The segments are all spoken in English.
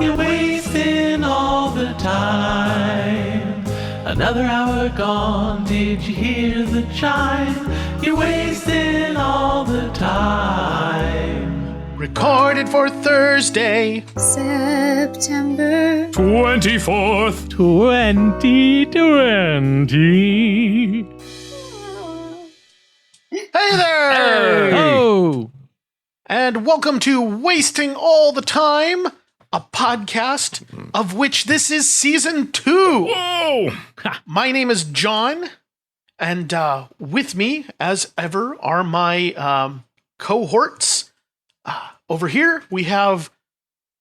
You're wasting all the time. Another hour gone, did you hear the chime? You're wasting all the time. Recorded for Thursday, September 24th. 2020. Hey there! Oh! And welcome to Wasting All the Time, a podcast of which this is season 2. Whoa! My name is John, and with me, as ever, are my cohorts. Over here, we have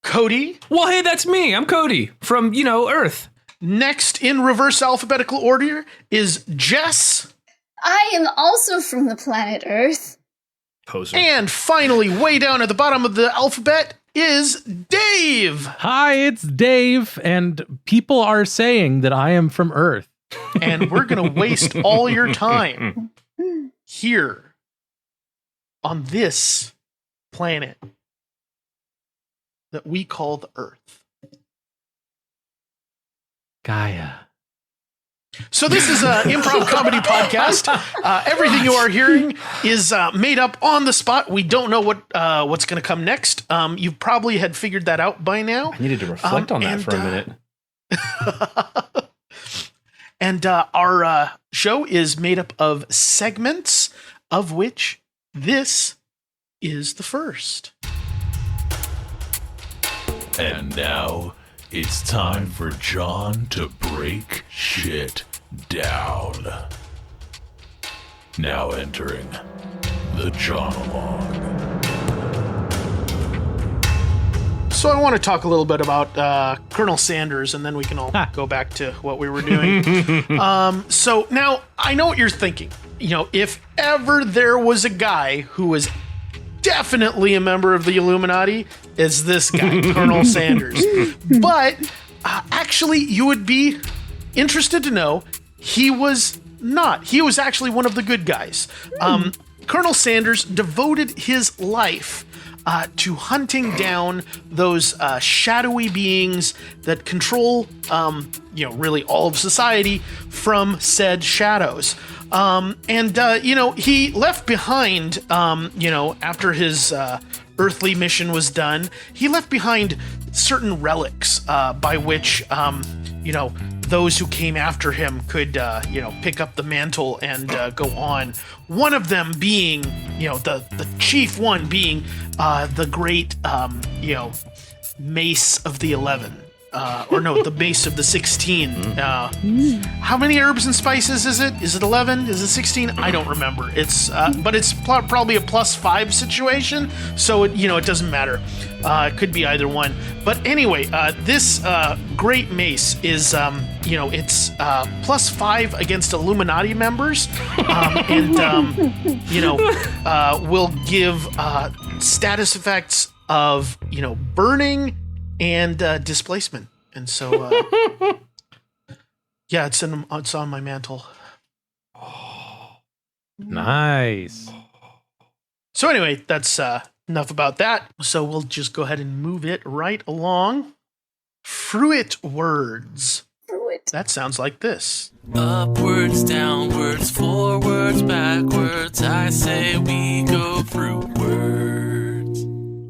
Cody. Well, hey, that's me. I'm Cody from, Earth. Next in reverse alphabetical order is Jess. I am also from the planet Earth. Poser. And finally, way down at the bottom of the alphabet is Dave. Hi, it's Dave, and people are saying that I am from Earth. And we're going to waste all your time here on this planet that we call the Earth. Gaia. So this is an improv comedy podcast. Everything you are hearing is made up on the spot. We don't know what's going to come next. You probably had figured that out by now. I needed to reflect on that for a minute. And our show is made up of segments, of which this is the first. And now it's time for John to break shit down. Now entering the Jonologue. So I want to talk a little bit about Colonel Sanders, and then we can all go back to what we were doing. So now I know what you're thinking. If ever there was a guy who was definitely a member of the Illuminati, is this guy, Colonel Sanders. But actually, you would be interested to know he was not. He was actually one of the good guys. Colonel Sanders devoted his life to hunting down those shadowy beings that control, really all of society from said shadows. He left behind, after his earthly mission was done, he left behind certain relics by which, those who came after him could, pick up the mantle and go on. One of them being, the chief one being the great, Mace of the 11. The Mace of the 16. How many herbs and spices is it? Is it 11? Is it 16? I don't remember. It's but it's probably a +5 situation, so it doesn't matter. It could be either one. But anyway, this great mace is it's +5 against Illuminati members, will give status effects of burning and displacement. And so it's on my mantle. Nice. So anyway, that's enough about that. So we'll just go ahead and move it right along. Fruitwards. Fruit. That sounds like this. Upwards, downwards, forwards, backwards, I say we go fruitwards.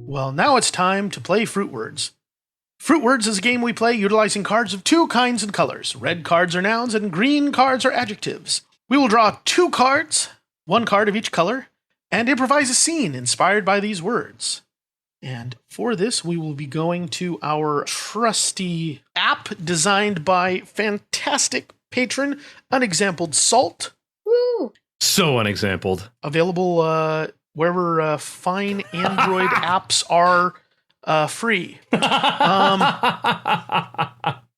Well, now it's time to play Fruitwards. Fruitwards is a game we play utilizing cards of 2 kinds and colors. Red cards are nouns and green cards are adjectives. We will draw 2 cards, 1 card of each color, and improvise a scene inspired by these words. And for this, we will be going to our trusty app designed by fantastic patron, Unexampled Salt. Woo! So unexampled. Available wherever fine Android apps are free.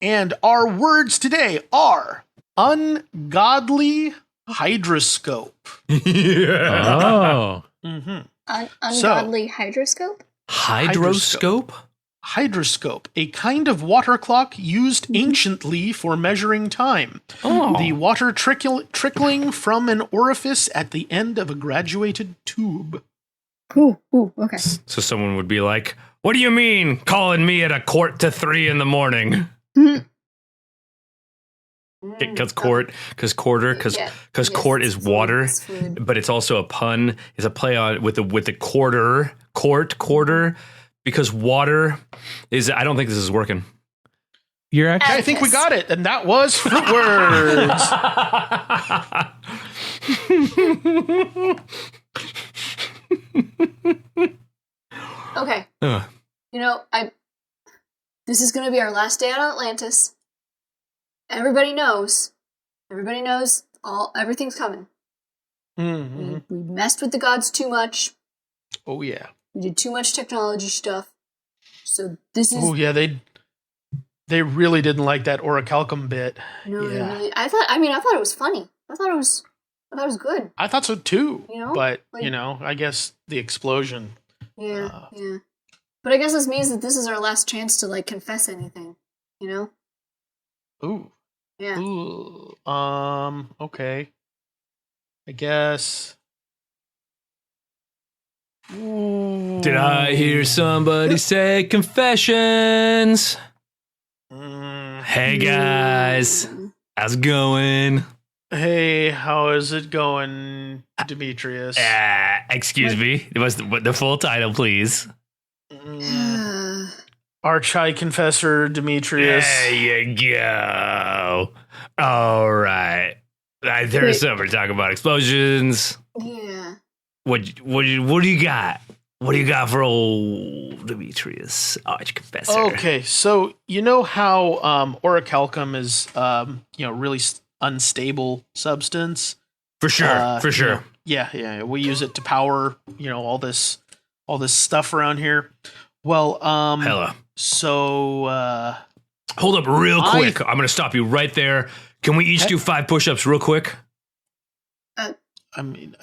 And our words today are Ungodly Hydroscope. Yeah. Oh. Ungodly Hydroscope? Hydroscope? Hydroscope, a kind of water clock used anciently for measuring time. Oh. The water trickling from an orifice at the end of a graduated tube. Ooh, okay. So someone would be like, What do you mean calling me at 2:45 in the morning? Because quarter, because quart is water, but it's also a pun. It's a play on with the quarter, because water is. I don't think this is working. You're actually. I think we got it, and that was Fruitwards. Okay. This is going to be our last day on Atlantis. Everybody knows. Everything's coming. Mm-hmm. We messed with the gods too much. Oh yeah. We did too much technology stuff. So this is. Oh yeah, they really didn't like that orichalcum bit. No, yeah. really. I thought it was funny. I thought it was good. I thought so too. But like, I guess the explosion. Yeah, yeah. But I guess this means that this is our last chance to confess anything. Ooh. Yeah. Ooh. Okay. I guess. Ooh. Did I hear somebody say confessions? Hey guys, how's it going? Hey, how is it going, Demetrius? Excuse me. What's the full title, please? Arch-High Confessor Demetrius. There you go. All right. I heard somebody talk about explosions. Yeah. What do you got? What do you got for old Demetrius, Arch Confessor? Okay, so you know how orichalcum is really unstable substance? For sure. Yeah. We use it to power, all this stuff around here. Well, Hella. So hold up real quick. I'm gonna stop you right there. Can we each do 5 push-ups real quick? In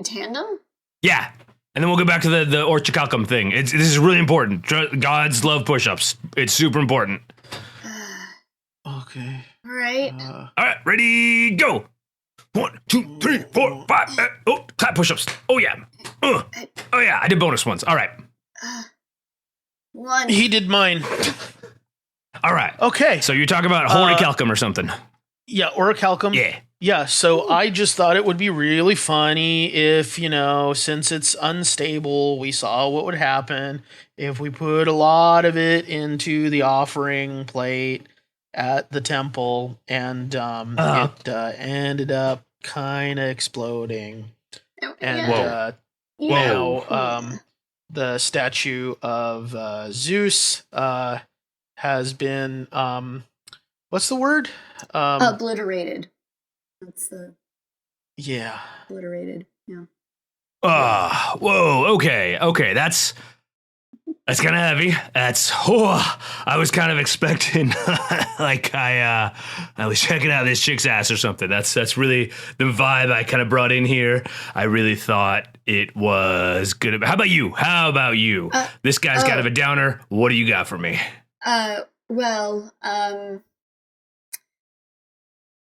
tandem? Yeah. And then we'll go back to the orichalcum thing. This is really important. Gods love push-ups. It's super important. Okay. All right. All right, ready, go. 1, 2, 3, 4, 5. Clap push-ups. Oh yeah. Oh yeah, I did bonus ones. All right. 1. He did mine. All right. Okay. So you're talking about orichalcum or something? Yeah, orichalcum. Yeah. Yeah, so I just thought it would be really funny if, since it's unstable, we saw what would happen if we put a lot of it into the offering plate at the temple, and it ended up kind of exploding. And now the statue of Zeus has been, what's the word? Obliterated. That's the obliterated. Yeah. Whoa. Okay. That's kind of heavy. I was kind of expecting I was checking out this chick's ass or something. That's really the vibe I kind of brought in here. I really thought it was good. How about you? This guy's kind of a downer. What do you got for me?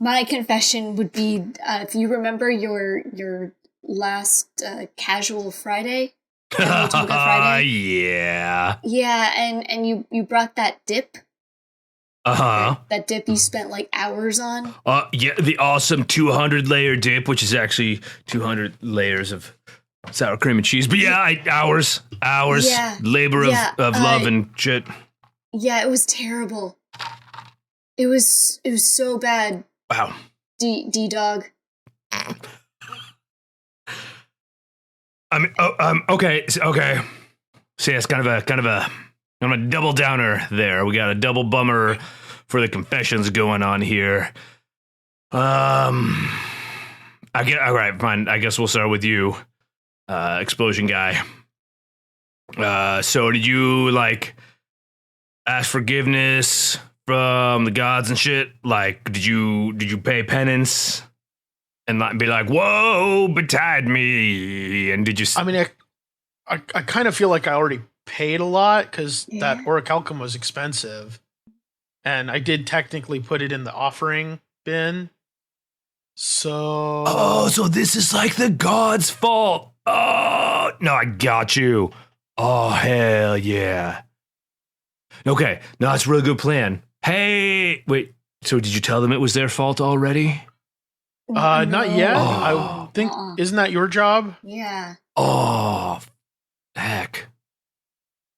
My confession would be, if you remember your last casual Friday, Friday. Yeah. Yeah, and you brought that dip. That dip you spent hours on. Yeah, the awesome 200-layer dip, which is actually 200 layers of sour cream and cheese. But yeah, hours, labor of love and shit. Yeah, it was terrible. It was so bad. Wow. D-Dog. I mean, okay. See, it's kind of a double downer there. We got a double bummer for the confessions going on here. All right, fine. I guess we'll start with you, explosion guy. So did you ask forgiveness from the gods and shit? Did you pay penance and be like, whoa, betide me? And did you? I mean, I kind of feel like I already paid a lot because that orichalcum was expensive, and I did technically put it in the offering bin. So so this is the gods' fault. Oh, no, I got you. Oh, hell yeah. Okay, no, that's a really good plan. Hey, wait, so did you tell them it was their fault already? Not yet. Oh. I think, isn't that your job? Yeah. Oh, heck.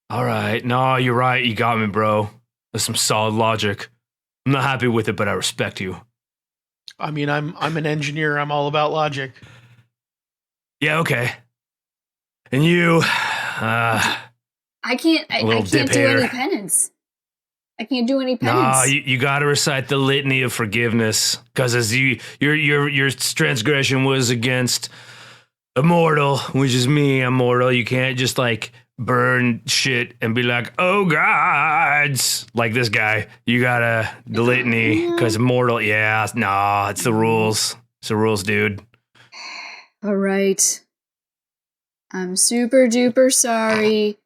All right, no, you're right. You got me, bro. That's some solid logic. I'm not happy with it, but I respect you. I mean, I'm an engineer. I'm all about logic. Yeah, okay. And you, I can't dip do any hater. penance. I can't do any penance. nah, you got to recite the litany of forgiveness, because as your transgression was against a mortal, which is me, a mortal. You can't just like burn shit and be like, oh gods, like this guy. You gotta the litany, because mortal. Yeah, nah, it's the rules. It's the rules, dude. All right. I'm super duper sorry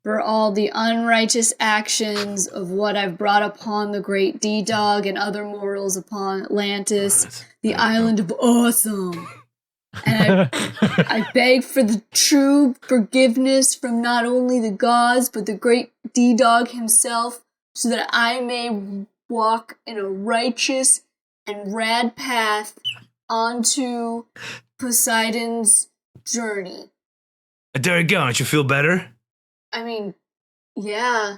for all the unrighteous actions of what I've brought upon the great D-Dog and other mortals upon Atlantis, the island of awesome. And I beg for the true forgiveness from not only the gods, but the great D-Dog himself, so that I may walk in a righteous and rad path onto Poseidon's journey. There you go. Don't you feel better? I mean, yeah.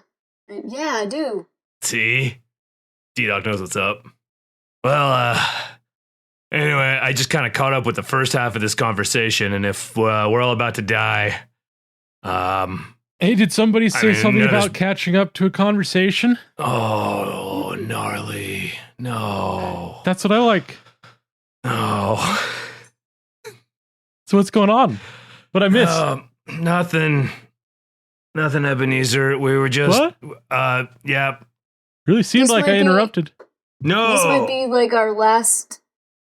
Yeah, I do. See? D-Dog knows what's up. Well, anyway, I just kind of caught up with the first half of this conversation, and if we're all about to die, Hey, did somebody say something no, about catching up to a conversation? oh, gnarly. No. That's what I like. No. So what's going on? What I missed? Nothing, Ebenezer. We were just, What? yeah. Really seemed This like might I be- interrupted. No. This might be like our last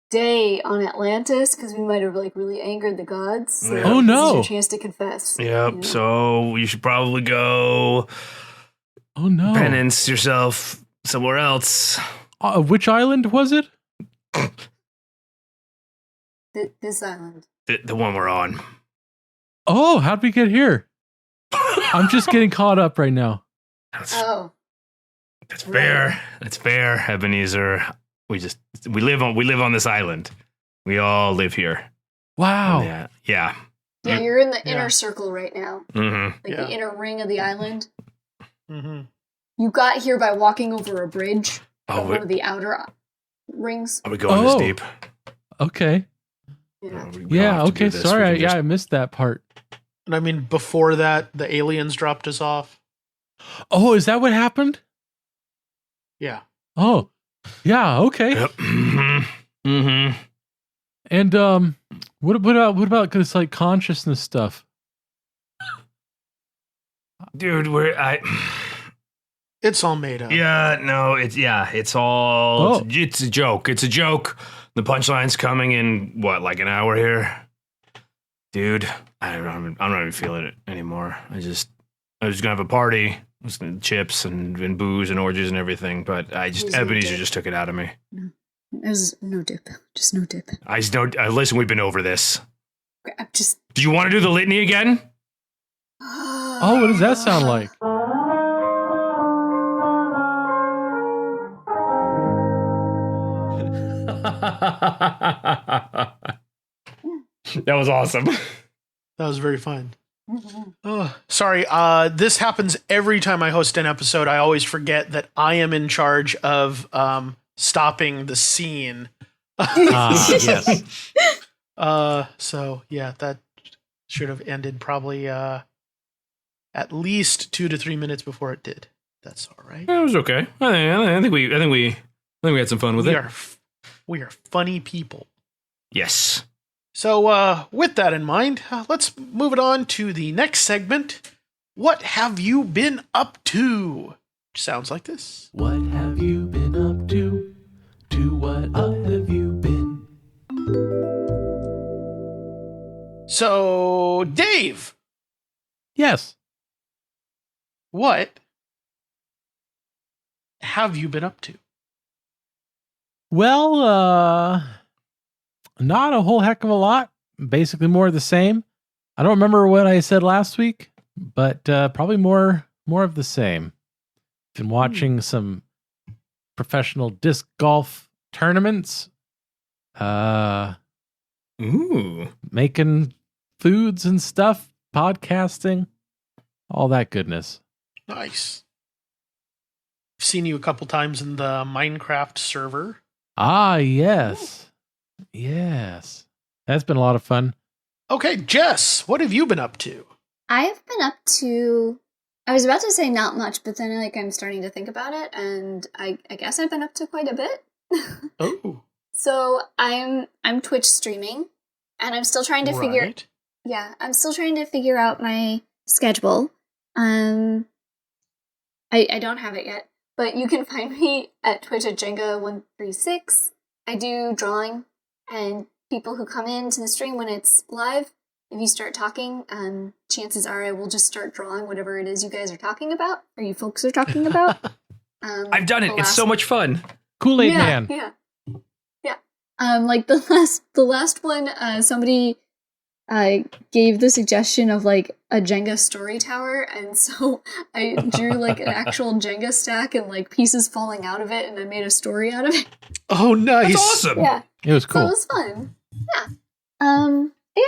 day on Atlantis, because we might have like really angered the gods. So Yeah. Oh, no. This is your chance to confess. Yep. Yeah. So you should probably go Oh no! penance yourself somewhere else. Which island was it? This island. The one we're on. Oh, how'd we get here? I'm just getting caught up right now. That's, Oh. that's fair. That's fair, Ebenezer. We live on this island. We all live here. Wow. Yeah. Yeah. Yeah, you're in the inner circle right now. Mm-hmm. Like Yeah. the inner ring of the island. Mm-hmm. You got here by walking over a bridge. Oh, One of the outer rings. are we going this Oh. deep? Okay. Yeah. We don't Yeah. have to Okay. do this. Sorry. We can just- I missed that part. And I mean, before that, the aliens dropped us off. Oh, is that what happened? Yeah. Oh, yeah. Okay. Yep. Mm-hmm. Mm-hmm. And what about this like consciousness stuff? Dude, It's all made up. yeah, no, it's all, Oh. it's a joke. It's a joke. The punchline's coming in, what, like an hour here? Dude, I'm not even feeling it anymore. I was gonna have a party, with chips and booze and orgies and everything, but Ebenezer just took it out of me. There's no dip. Just no dip. I just don't, listen, we've been over this. I'm just. Do you want to do the litany again? Oh, what does that sound like? That was awesome. That was very fun. Oh, sorry. This happens every time I host an episode. I always forget that I am in charge of stopping the scene. Yes. So yeah, that should have ended probably at least 2 to 3 minutes before it did. That's all right. It was okay. I think we had some fun with it. We are funny people. Yes. So with that in mind, let's move it on to the next segment. What have you been up to? Sounds like this. What have you been up to? To what up have you been? So, Dave, Yes. what have you been up to? Well, not a whole heck of a lot. Basically more of the same. I don't remember what I said last week, but probably more of the same. Been watching some professional disc golf tournaments. Making foods and stuff, podcasting, all that goodness. Nice. I've seen you a couple times in the Minecraft server. Ah, yes. Yes. That's been a lot of fun. Okay, Jess, what have you been up to? I've been up to, I was about to say not much, but then I'm starting to think about it, and I guess I've been up to quite a bit. Oh. So I'm Twitch streaming, and I'm still trying to figure out my schedule. I don't have it yet, but you can find me at Twitch at Jenga136. I do drawing, and people who come into the stream when it's live, if you start talking, chances are I will just start drawing whatever it is you guys are talking about, or you folks are talking about. I've done it. It's so much fun. Kool-Aid Man. Yeah. Like the last one, somebody gave the suggestion of like a Jenga story tower, and so I drew like an actual Jenga stack and like pieces falling out of it, and I made a story out of it. Oh, nice. That's awesome. Yeah, It was cool. so it was fun. Yeah. Yeah,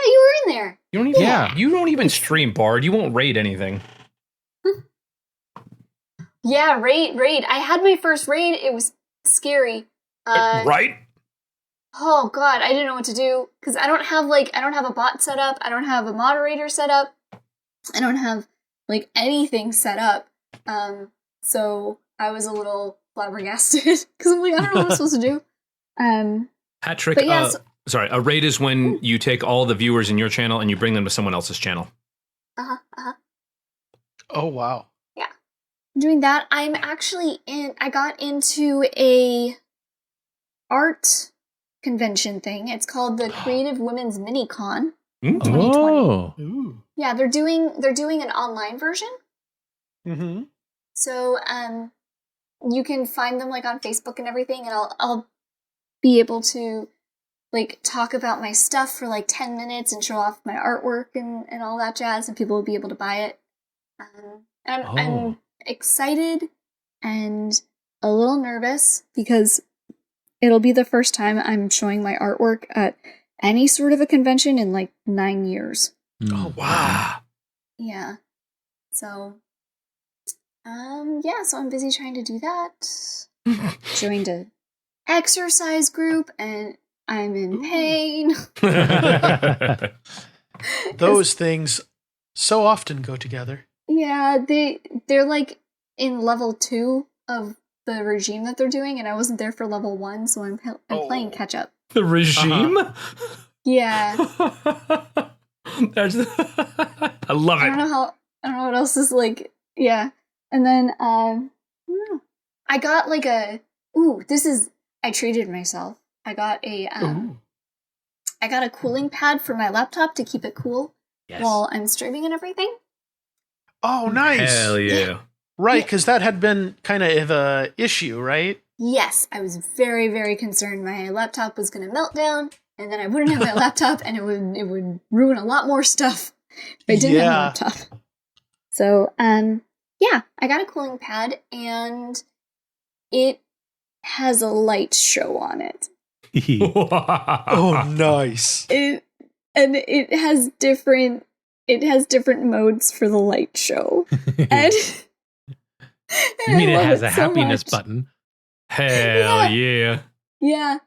you were in there. You don't even stream, Bard. You won't raid anything. Yeah, raid. I had my first raid. It was scary. Right? Oh god, I didn't know what to do because I don't have a bot set up. I don't have a moderator set up. I don't have like anything set up. So I was a little flabbergasted because I'm like, I don't know what I'm supposed to do. Hat trick. But yeah, Sorry, a raid is when you take all the viewers in your channel and you bring them to someone else's channel. Oh, wow. Yeah. Doing that, I got into a art convention thing. It's called the Creative Women's Mini-Con 2020. Oh. Ooh. Yeah, they're doing an online version. Mm-hmm. So you can find them like on Facebook and everything, and I'll be able to like talk about my stuff for like 10 minutes and show off my artwork and all that jazz, and people will be able to buy it. I'm excited and a little nervous because it'll be the first time I'm showing my artwork at any sort of a convention in like 9 years. Oh, wow. Yeah. So, so I'm busy trying to do that. Joined a exercise group and I'm in pain. Those things so often go together. Yeah, they're like in level 2 of the regime that they're doing, and I wasn't there for level 1, so I'm playing catch up. The regime? Yeah. I love it. I don't know what else is like. Yeah. And then I got like I treated myself. I got a cooling pad for my laptop to keep it cool while I'm streaming and everything. Oh, nice. Hell yeah. Right, because that had been kind of an issue, right? Yes, I was very, very concerned my laptop was going to melt down, and then I wouldn't have my laptop, and it would ruin a lot more stuff if I didn't have a laptop. So, I got a cooling pad, and it has a light show on it. Oh, nice. It has different modes for the light show. And you mean it has a so happiness much. button? Hell yeah. Yeah,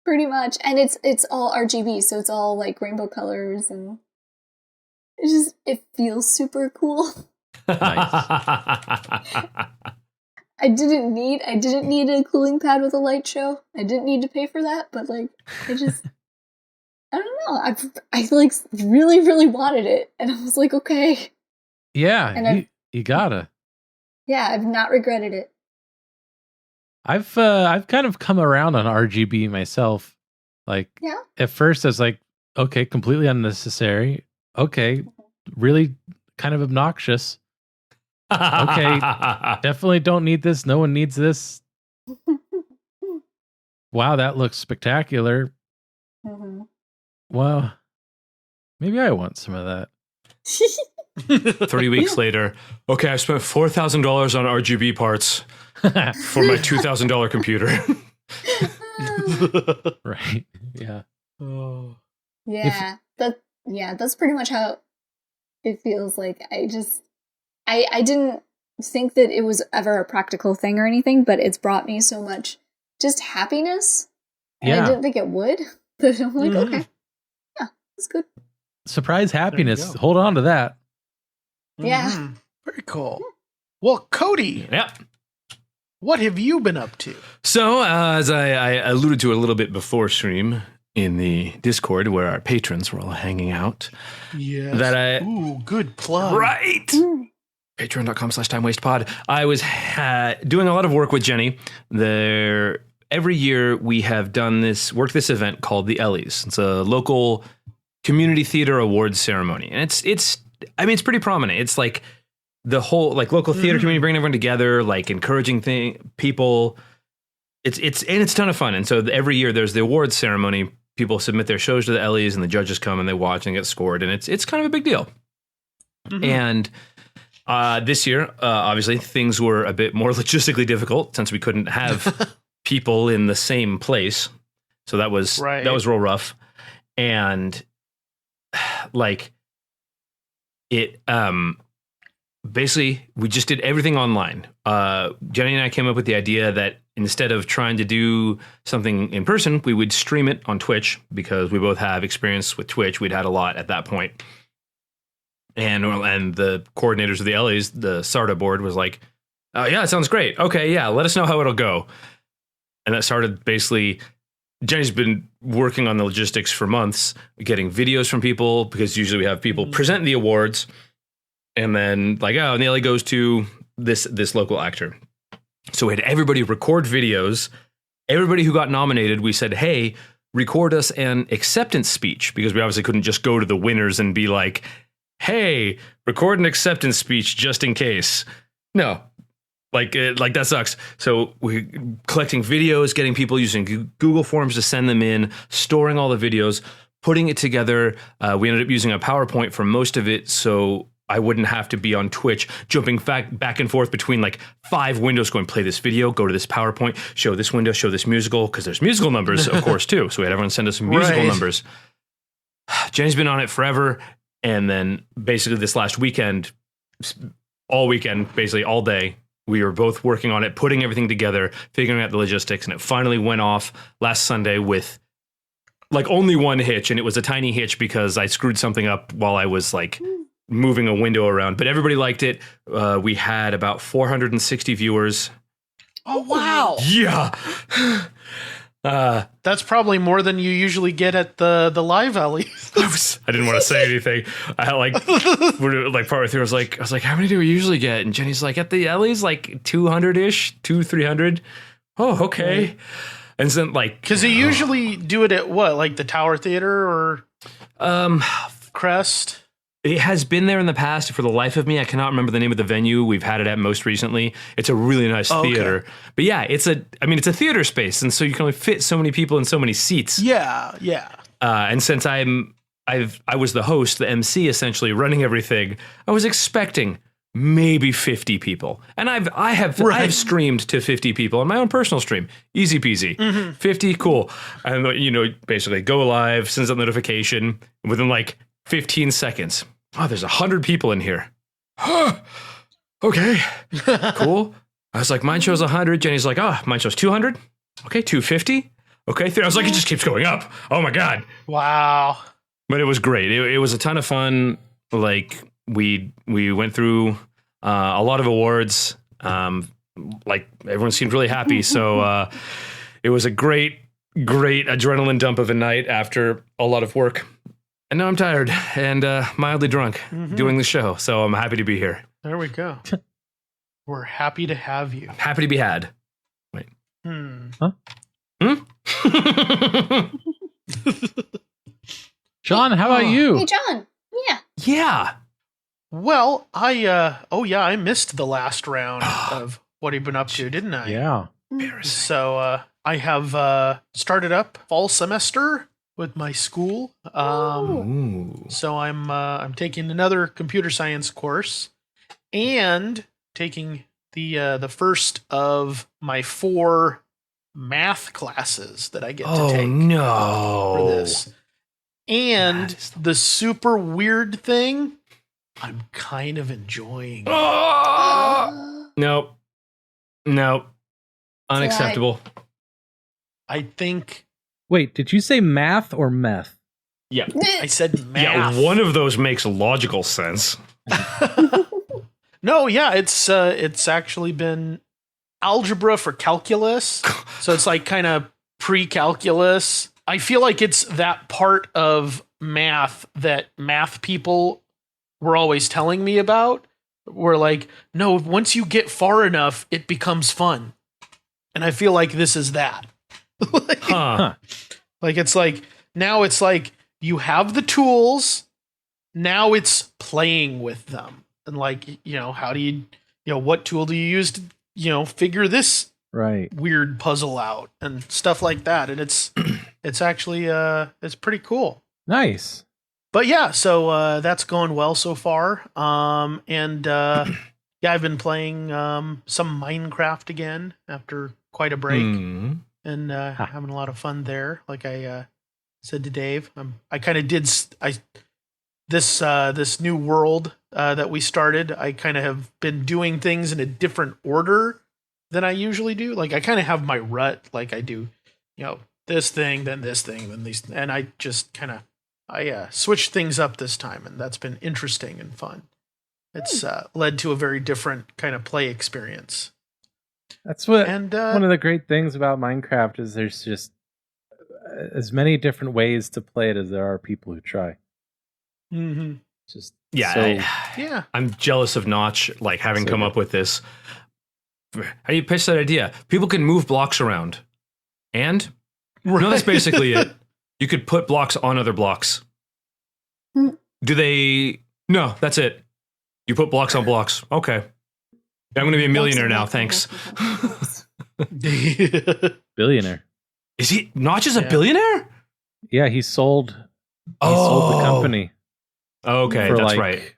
pretty much. And it's all RGB, so it's all like rainbow colors, and it feels super cool. I didn't need a cooling pad with a light show. I didn't need to pay for that, but like I don't know. I like really, really wanted it, and I was like, okay. Yeah, And you gotta. Yeah, I've not regretted it. I've kind of come around on RGB myself. Like, at first I was like, okay, completely unnecessary. Okay, really kind of obnoxious. Okay, definitely don't need this. No one needs this. Wow, that looks spectacular. Mm-hmm. Wow. Maybe I want some of that. 3 weeks later, okay, I spent $4,000 on RGB parts for my $2,000 computer. Right. Yeah. That's pretty much how it feels like. I didn't think that it was ever a practical thing or anything, but it's brought me so much just happiness. And I didn't think it would, but I'm like, okay, yeah, it's good. Surprise happiness. Hold on to that. Yeah. Very cool. Well, Cody. Yeah. What have you been up to? So, as I alluded to a little bit before stream in the Discord where our patrons were all hanging out. Yes. Ooh, good plug. Right. Patreon.com/timewastepod. I was doing a lot of work with Jenny. Every year we have worked this event called the Ellies. It's a local community theater awards ceremony. And it's pretty prominent. It's like the whole local theater community, bringing everyone together, encouraging people. It's a ton of fun. And so every year there's the awards ceremony. People submit their shows to the Ellies and the judges come and they watch and get scored. And it's kind of a big deal. And this year, obviously, things were a bit more logistically difficult since we couldn't have people in the same place. So that was real rough. And basically, we just did everything online. Jenny and I came up with the idea that instead of trying to do something in person, we would stream it on Twitch because we both have experience with Twitch. We'd had a lot at that point. And the coordinators of the Ellies, the SARTA board, was like, oh, yeah, it sounds great. Okay, yeah, let us know how it'll go. And that started basically, Jenny's been working on the logistics for months, getting videos from people, because usually we have people present the awards, and then and the LA goes to this local actor. So we had everybody record videos. Everybody who got nominated, we said, hey, record us an acceptance speech, because we obviously couldn't just go to the winners and be like, hey, record an acceptance speech just in case. No, that sucks. So we're collecting videos, getting people using Google Forms to send them in, storing all the videos, putting it together. We ended up using a PowerPoint for most of it, so I wouldn't have to be on Twitch jumping back and forth between 5 windows going, play this video, go to this PowerPoint, show this window, show this musical, because there's musical numbers, of course, too. So we had everyone send us some musical numbers. Jenny's been on it forever. And then basically this last weekend, all weekend, basically all day, we were both working on it, putting everything together, figuring out the logistics, and it finally went off last Sunday with only one hitch, and it was a tiny hitch because I screwed something up while I was moving a window around. But everybody liked it. We had about 460 viewers. Oh, wow. Yeah. That's probably more than you usually get at the live Ellies. I didn't want to say anything. I had partway through, I was like, how many do we usually get? And Jenny's like, at the Ellies, 200-ish, 200-300. Oh, okay. And then because you usually do it at what, the Tower Theater or Crest? It has been there in the past. For the life of me, I cannot remember the name of the venue we've had it at most recently. It's a really nice theater. But yeah, it's a theater space, and so you can only fit so many people in so many seats. Yeah. And since I was the host, the MC, essentially running everything, I was expecting maybe 50 people. And I have streamed to 50 people on my own personal stream. Easy peasy. 50, cool. And basically go live, sends out notification within 15 seconds. Oh, there's 100 people in here. Okay, cool. I was like, mine shows 100. Jenny's like, mine shows 200. Okay, 250. Okay, I was like, it just keeps going up. Oh my God. Wow. But it was great. It was a ton of fun. We went through a lot of awards. Everyone seemed really happy. So it was a great adrenaline dump of a night after a lot of work. And now I'm tired and mildly drunk doing the show, so I'm happy to be here. There we go. We're happy to have you. Happy to be had. Wait. Huh? John, how about you? Hey, John. Yeah. Yeah. Well, I missed the last round of what you've been up to, didn't I? Yeah. So I have started up fall semester with my school. Ooh. So I'm taking another computer science course and taking the first of my 4 math classes that I get to take for this. And the super weird thing, I'm kind of enjoying it. Nope. Unacceptable. I think. Wait, did you say math or meth? Yeah. I said math. Yeah, one of those makes logical sense. No, yeah, it's actually been algebra for calculus. So it's like kind of pre-calculus. I feel like it's that part of math that math people were always telling me about. Where like, no, once you get far enough, it becomes fun. And I feel like this is that. Like it's like, now it's like you have the tools, now it's playing with them. And like, how do you what tool do you use to, figure this weird puzzle out and stuff like that. And it's actually, it's pretty cool. Nice. But yeah, so that's going well so far. Yeah, I've been playing some Minecraft again after quite a break, and having a lot of fun there. Like I said to Dave, I kind of did this new world that we started. I kind of have been doing things in a different order than I usually do. Like I kind of have my rut. Like I do, this thing, then this thing, then these, and I just kind of. I switched things up this time, and that's been interesting and fun. It's led to a very different kind of play experience. That's what one of the great things about Minecraft is there's just as many different ways to play it as there are people who try. Mm-hmm. Just I'm jealous of Notch, like having come up with this. How do you pitch that idea? People can move blocks around, and no, that's basically it. You could put blocks on other blocks. Do they? No, that's it. You put blocks on blocks. Okay. I'm going to be a millionaire now. Thanks. Billionaire. Is he? Notch is a billionaire? Yeah, he sold the company. Okay, that's right.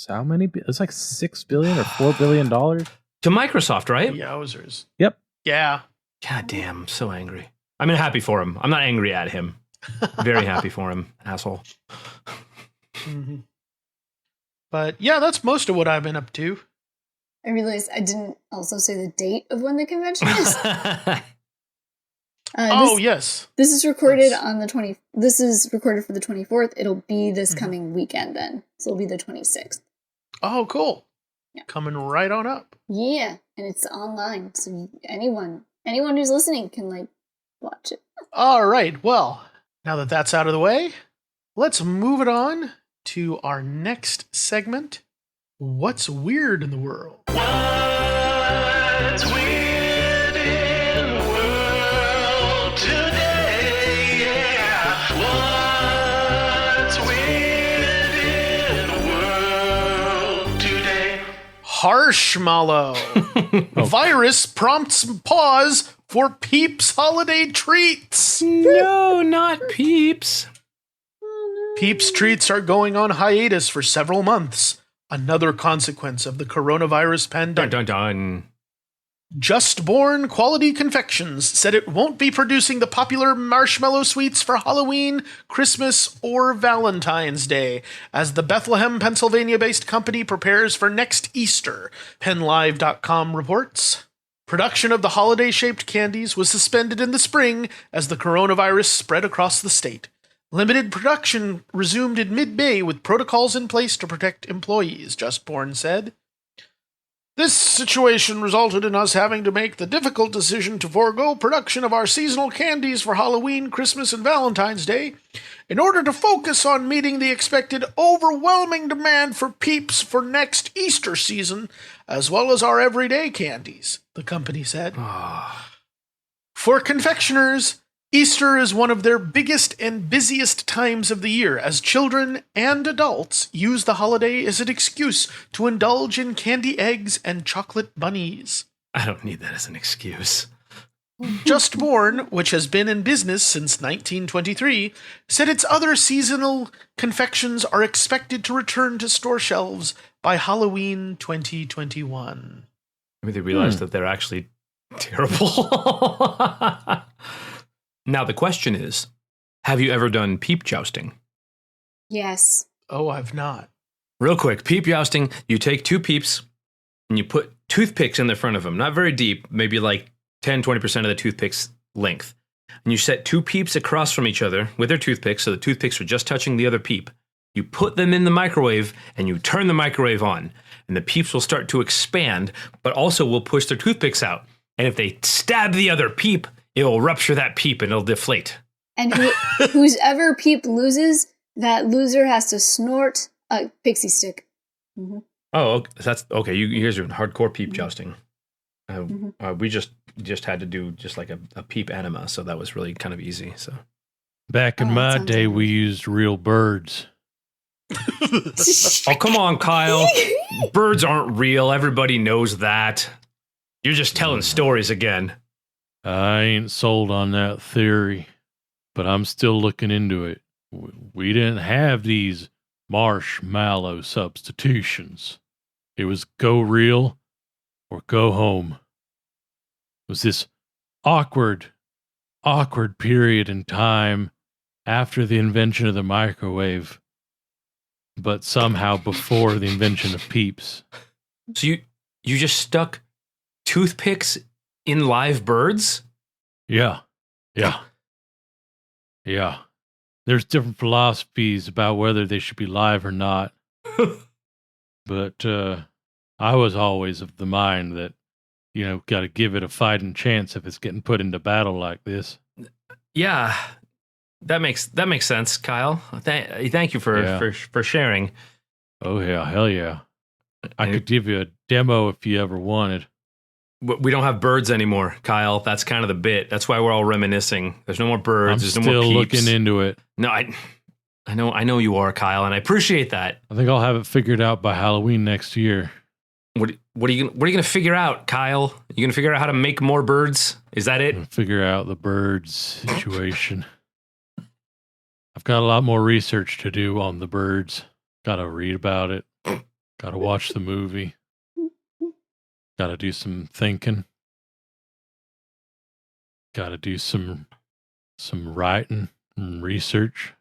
How many? It's like $6 billion or $4 billion to Microsoft, right? Yowzers. Yep. Yeah. God damn, I'm so angry. I'm happy for him. I'm not angry at him. Very happy for him, asshole. Mm-hmm. But yeah, that's most of what I've been up to. I realized I didn't also say the date of when the convention is. Yes. This is recorded on the 20. This is recorded for the 24th. It'll be this coming weekend then. So it'll be the 26th. Oh, cool. Yeah. Coming right on up. Yeah, and it's online, so anyone who's listening can watch it. All right. Well, now that that's out of the way, let's move it on to our next segment. What's weird in the world? What's weird in the world today? Yeah. What's weird in the world today? Harshmallow. Virus prompts pause for Peeps holiday treats. No, not Peeps. Peeps treats are going on hiatus for several months. Another consequence of the coronavirus pandemic. Dun, dun, dun. Just Born Quality Confections said it won't be producing the popular marshmallow sweets for Halloween, Christmas, or Valentine's Day, as the Bethlehem, Pennsylvania-based company prepares for next Easter, PennLive.com reports. Production of the holiday-shaped candies was suspended in the spring as the coronavirus spread across the state. Limited production resumed in mid-May with protocols in place to protect employees, Just Born said. This situation resulted in us having to make the difficult decision to forego production of our seasonal candies for Halloween, Christmas, and Valentine's Day in order to focus on meeting the expected overwhelming demand for Peeps for next Easter season, as well as our everyday candies, the company said. For confectioners, Easter is one of their biggest and busiest times of the year, as children and adults use the holiday as an excuse to indulge in candy eggs and chocolate bunnies. I don't need that as an excuse. Just Born, which has been in business since 1923, said its other seasonal confections are expected to return to store shelves by Halloween 2021. Maybe they realized that they're actually terrible. Now, the question is, have you ever done peep jousting? Yes. Oh, I've not. Real quick, peep jousting, you take 2 peeps and you put toothpicks in the front of them. Not very deep, maybe like 10, 20% of the toothpick's length. And you set 2 peeps across from each other with their toothpicks, so the toothpicks are just touching the other peep. You put them in the microwave and you turn the microwave on. And the peeps will start to expand, but also will push their toothpicks out. And if they stab the other peep, it will rupture that peep and it'll deflate. And whose ever peep loses, that loser has to snort a pixie stick. Mm-hmm. Oh, that's okay. You guys are hardcore peep jousting. We just had to do just like a peep anima, so that was really kind of easy. So back in my day, we used real birds. Oh, come on, Kyle. Birds aren't real. Everybody knows that. You're just telling stories again. I ain't sold on that theory, but I'm still looking into it. We didn't have these marshmallow substitutions. It was go real or go home. It was this awkward period in time after the invention of the microwave, but somehow before the invention of peeps. So you just stuck toothpicks in live birds? Yeah. There's different philosophies about whether they should be live or not. But I was always of the mind that, got to give it a fighting chance if it's getting put into battle like this. Yeah, that makes sense, Kyle. Thank you for sharing. Oh yeah, hell yeah! I could give you a demo if you ever wanted. We don't have birds anymore, Kyle. That's kind of the bit. That's why we're all reminiscing. There's no more birds. There's no more peeps. Still looking into it. No, I know you are, Kyle, and I appreciate that. I think I'll have it figured out by Halloween next year. What are you gonna figure out, Kyle? You gonna figure out how to make more birds? Is that it? Figure out the birds situation. I've got a lot more research to do on the birds. Got to read about it. Got to watch the movie. Got to do some thinking. Got to do some writing and research.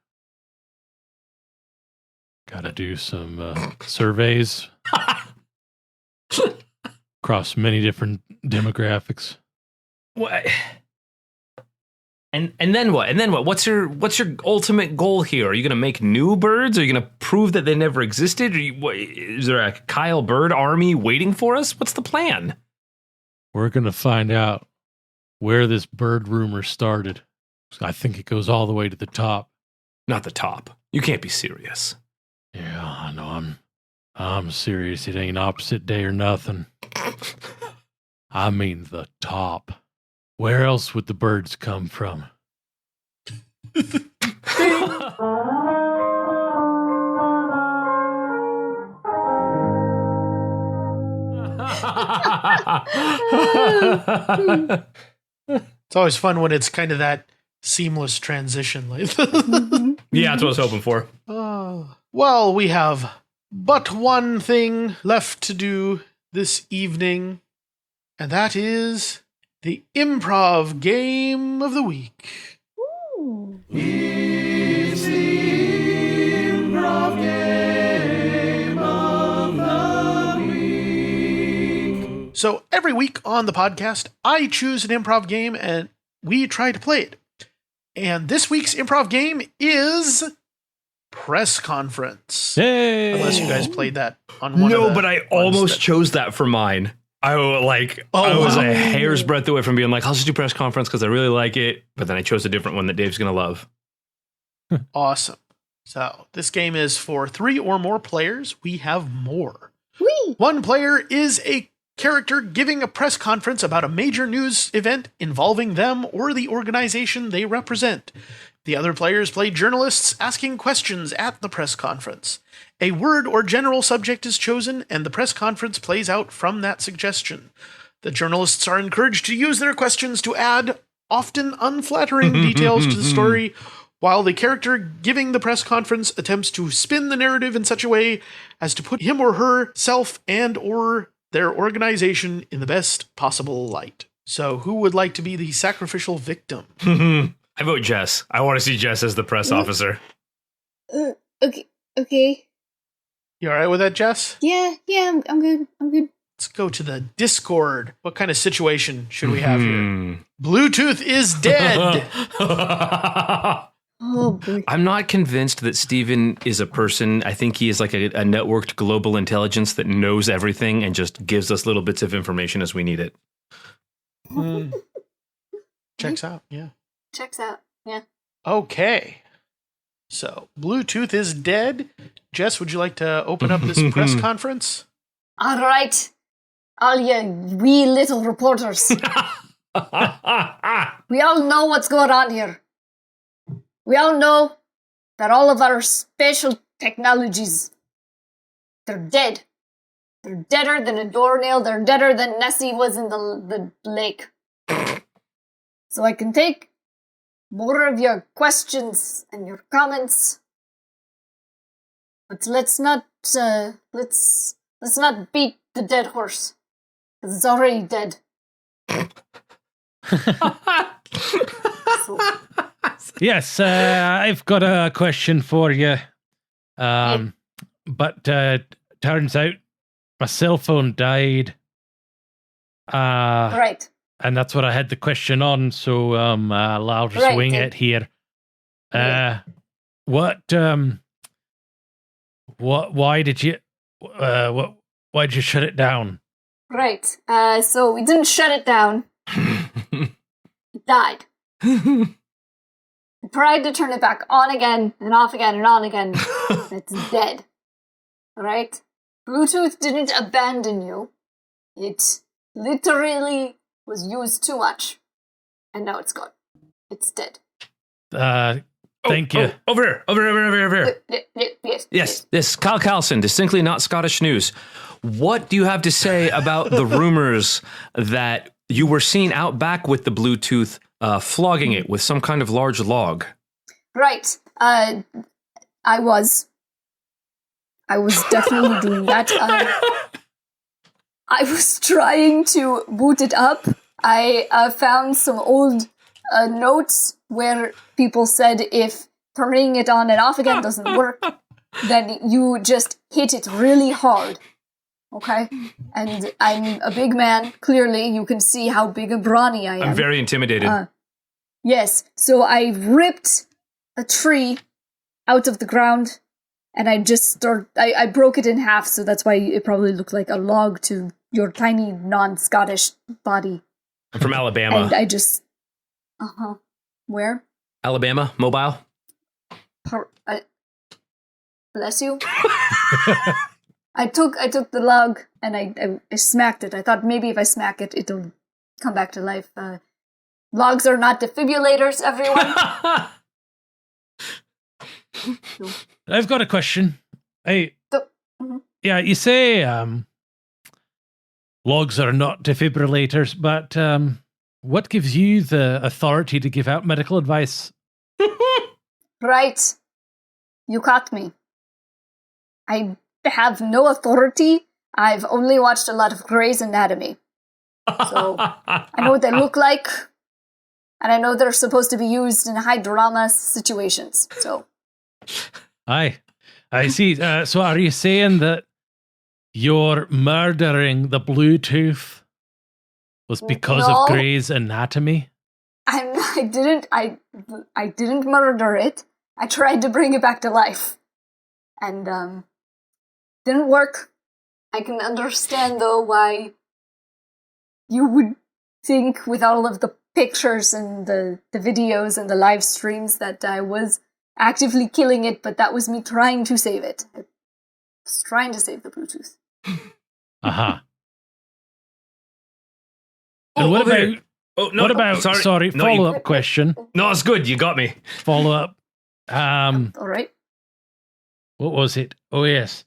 Got to do some surveys across many different demographics. What? And then what? What's your ultimate goal here? Are you going to make new birds? Are you going to prove that they never existed? Is there a Kyle Bird army waiting for us? What's the plan? We're going to find out where this bird rumor started. I think it goes all the way to the top. Not the top. You can't be serious. Yeah, I know. I'm serious. It ain't opposite day or nothing. I mean the top. Where else would the birds come from? It's always fun when it's kind of that seamless transition. Yeah, that's what I was hoping for. Well, we have but one thing left to do this evening, and that is the Improv Game of the Week. Ooh. It's the Improv Game of the Week. So every week on the podcast, I choose an improv game and we try to play it. And this week's improv game is Press Conference. Hey! Unless you guys played that on one of the but I almost chose that for mine. I was a hair's breadth away from being like, I'll just do Press Conference because I really like it. But then I chose a different one that Dave's going to love. Awesome. So this game is for 3 or more players. We have more. Whee! One player is a character giving a press conference about a major news event involving them or the organization they represent. The other players play journalists asking questions at the press conference. A word or general subject is chosen, and the press conference plays out from that suggestion. The journalists are encouraged to use their questions to add often unflattering details to the story, while the character giving the press conference attempts to spin the narrative in such a way as to put him or herself and or their organization in the best possible light. So who would like to be the sacrificial victim? I vote Jess. I want to see Jess as the press officer. Okay. You all right with that, Jess? Yeah, I'm good. Let's go to the Discord. What kind of situation should we have here? Bluetooth is dead. Oh, boy. I'm not convinced that Steven is a person. I think he is like a networked global intelligence that knows everything and just gives us little bits of information as we need it. Checks out, yeah. Checks out, yeah. Okay. So, Bluetooth is dead. Jess, would you like to open up this press conference? All right. All you wee little reporters. We all know what's going on here. We all know that all of our special technologies, they're dead. They're deader than a doornail. They're deader than Nessie was in the lake. So I can take more of your questions and your comments, but let's not beat the dead horse, because it's already dead. Yes, I've got a question for you. But turns out my cell phone died. Right. And that's what I had the question on, so I'll just wing it here. Why did you shut it down? Right. So we didn't shut it down. It died. I tried to turn it back on again and off again and on again. It's dead. Right? Bluetooth didn't abandon you. It literally was used too much. And now it's gone. It's dead. Thank you. Over here. Yes. Yes, Kyle Carlson, distinctly not Scottish news. What do you have to say about the rumors that you were seen out back with the Bluetooth flogging it with some kind of large log? Right. I was definitely doing that. I was trying to boot it up. I found some old notes where people said if turning it on and off again doesn't work, then you just hit it really hard. Okay? And I'm a big man. Clearly, you can see how big and brawny I am. I'm very intimidated. Yes. So I ripped a tree out of the ground, and I broke it in half, so that's why it probably looked like a log to your tiny non-Scottish body. I'm from Alabama. And I just... Where? Alabama, mobile. Bless you. I took the log and I smacked it. I thought maybe if I smack it, it'll come back to life. Logs are not defibrillators, everyone. I've got a question. Hey, yeah, you say logs are not defibrillators, but what gives you the authority to give out medical advice? Right. You caught me. I have no authority. I've only watched a lot of Grey's Anatomy. So I know what they look like, and I know they're supposed to be used in high drama situations. So, I see. So are you saying that you're murdering the Bluetooth was because of Grey's Anatomy? I didn't murder it. I tried to bring it back to life, and didn't work. I can understand though why you would think with all of the pictures and the videos and the live streams that I was actively killing it, but that was me trying to save it. I was trying to save the Bluetooth. And what about follow-up question. No, it's good. You got me. Follow-up. All right. What was it? Oh, yes.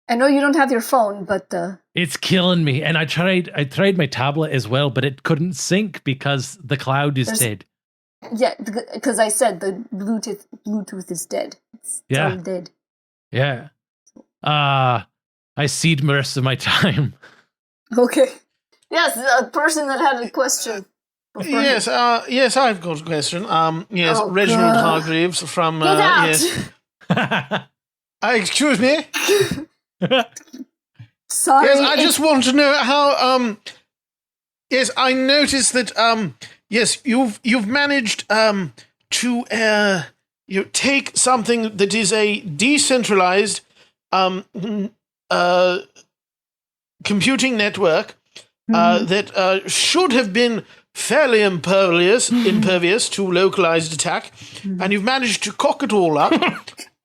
I know you don't have your phone, but It's killing me. And I tried my tablet as well, but it couldn't sync because the cloud is dead. yeah, because I said the Bluetooth is dead. It's all dead. Yeah. I cede the rest of my time. Okay. Yes, a person that had a question. Yes, yes, I've got a question. Yes, Reginald Hargreaves from Get out! Yes. Excuse me. Sorry. Yes, I just want to know how. Yes, I noticed that. Yes, you've managed to take something that is a decentralized computing network that should have been fairly impervious to localized attack, and you've managed to cock it all up.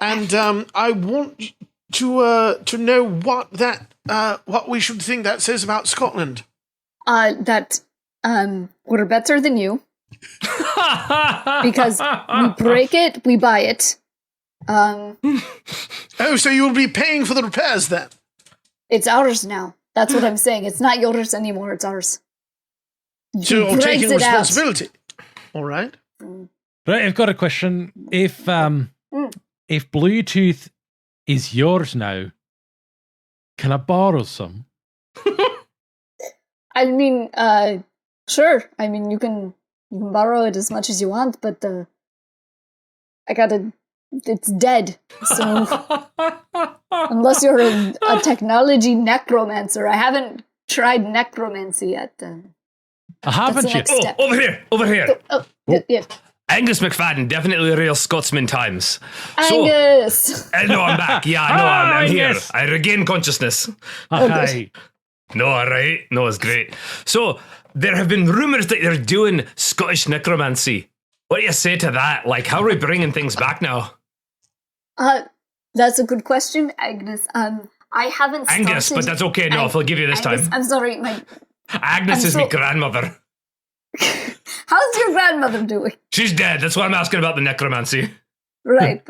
And I want to know what we should think that says about Scotland. That we're better than you because we break it, we buy it. Oh, so you'll be paying for the repairs then? It's ours now. That's what I'm saying. It's not yours anymore. It's ours. So you're taking responsibility. All right. Right, I've got a question. If Bluetooth is yours now, can I borrow some? I mean, sure. I mean, you can borrow it as much as you want, but it's dead. So unless you're a technology necromancer, I haven't tried necromancy yet. Haven't you? Over here. Oh, yeah. Angus McFadden, definitely real Scotsman times. Angus! No, I'm back. Yeah, no, I'm here. Angus. I regain consciousness. Hi. No, all right. No, it's great. So, there have been rumours that they're doing Scottish necromancy. What do you say to that? Like, how are we bringing things back now? That's a good question, Agnes. I haven't started... Angus, but that's okay. No, I'll give you this Agnes, time. I'm sorry, Agnes is my grandmother. How's your grandmother doing? She's dead. That's why I'm asking about the necromancy. Right.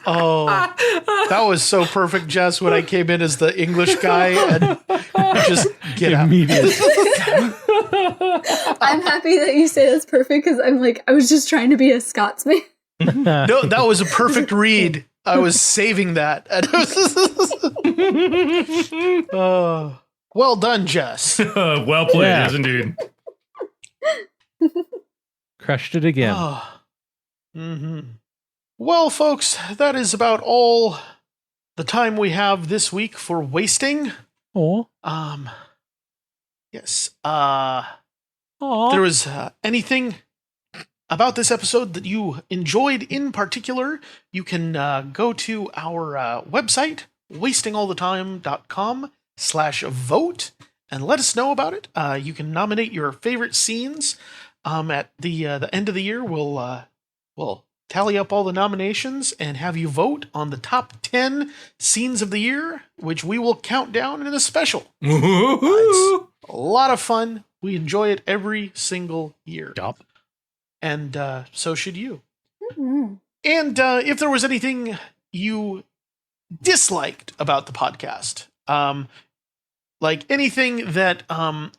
Oh, that was so perfect, Jess, when I came in as the English guy and just get out. Immediately. I'm happy that you say that's perfect because I was just trying to be a Scotsman. No, that was a perfect read. I was saving that. Well done, Jess. Well played, Yeah. yes indeed. Crushed it again. Mm-hmm. Well, folks, that is about all the time we have this week for wasting. Oh. Yes. There was anything about this episode that you enjoyed in particular, you can go to our website, wastingallthetime.com/vote, and let us know about it. You can nominate your favorite scenes. At the end of the year, we'll tally up all the nominations and have you vote on the top 10 scenes of the year, which we will count down in a special. It's a lot of fun. We enjoy it every single year. Yup. And so should you. Mm-hmm. And if there was anything you disliked about the podcast, like anything that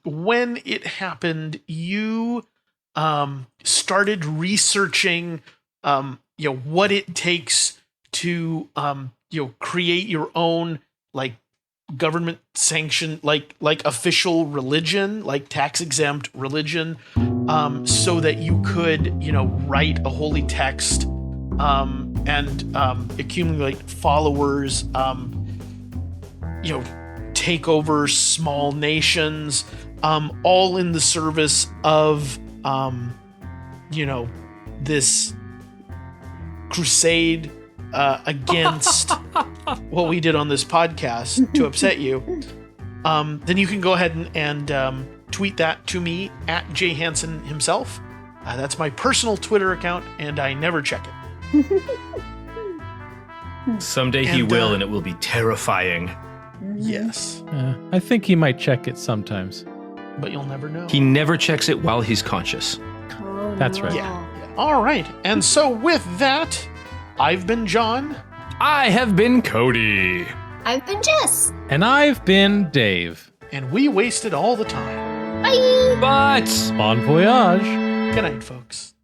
when it happened, you started researching what it takes to create your own like government sanctioned like official religion, like tax exempt religion, so that you could write a holy text and accumulate followers, take over small nations, all in the service of this crusade against what we did on this podcast to upset you, then you can go ahead and tweet that to me at Jay Hansen himself. That's my personal Twitter account, and I never check it. Someday he will, and it will be terrifying. Yes, I think he might check it sometimes. but you'll never know. He never checks it while he's conscious. Oh, That's right. Yeah. All right. And so with that, I've been John. I have been Cody. I've been Jess. And I've been Dave. And we wasted all the time. Bye. But Bon voyage. Good night, folks.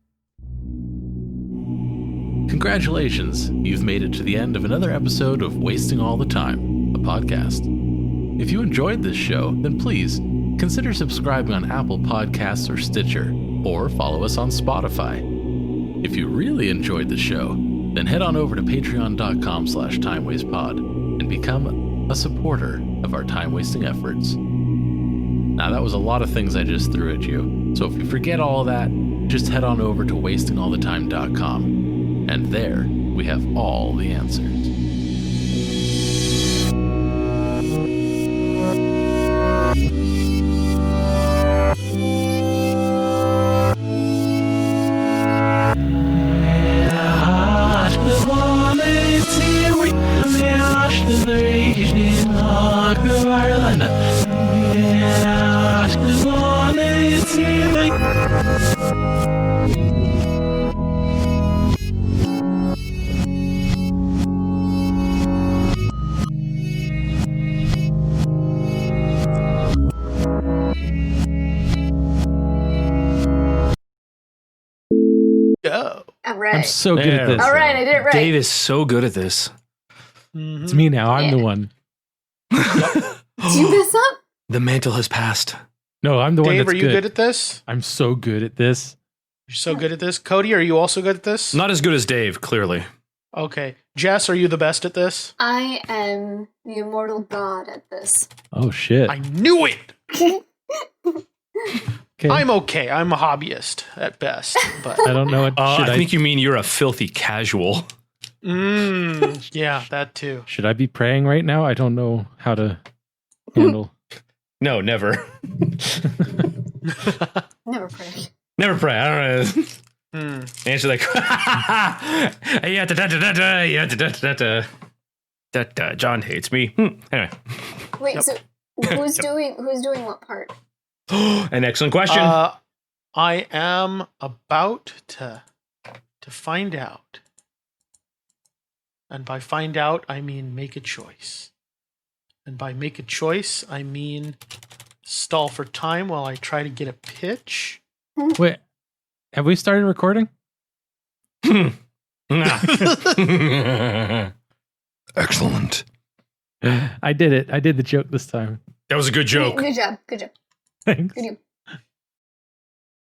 Congratulations, you've made it to the end of another episode of Wasting All the Time, a podcast. If you enjoyed this show, then please consider subscribing on Apple Podcasts or Stitcher, or follow us on Spotify. If you really enjoyed the show, then head on over to patreon.com/timewastepod and become a supporter of our time-wasting efforts. Now, that was a lot of things I just threw at you, so if you forget all that, just head on over to wastingallthetime.com, and there we have all the answers. Go. All right. I'm so good at There. this. All right, I did it right. Dave is so good at this. It's me now. I'm the one. Did you mess up? The mantle has passed. No, I'm the one Dave, that's are you good at this? I'm so good at this. You're so good at this. Cody, are you also good at this? Not as good as Dave, clearly. Okay. Jess, are you the best at this? I am the immortal god at this. Oh, shit. I knew it! Okay. I'm okay. I'm a hobbyist at best. But I don't know what I think you mean you're a filthy casual. yeah, that too. Should I be praying right now? I don't know how to handle. No, never. Never pray. Never pray. I don't know. Answer like, John hates me. Anyway, Wait, so who's doing what part? an excellent question. I am about to find out. And by find out, I mean make a choice. And by make a choice, I mean stall for time while I try to get a pitch. Wait, have we started recording? Excellent. I did it. I did the joke this time. That was a good joke. Good job. Good job. Thanks. Good job.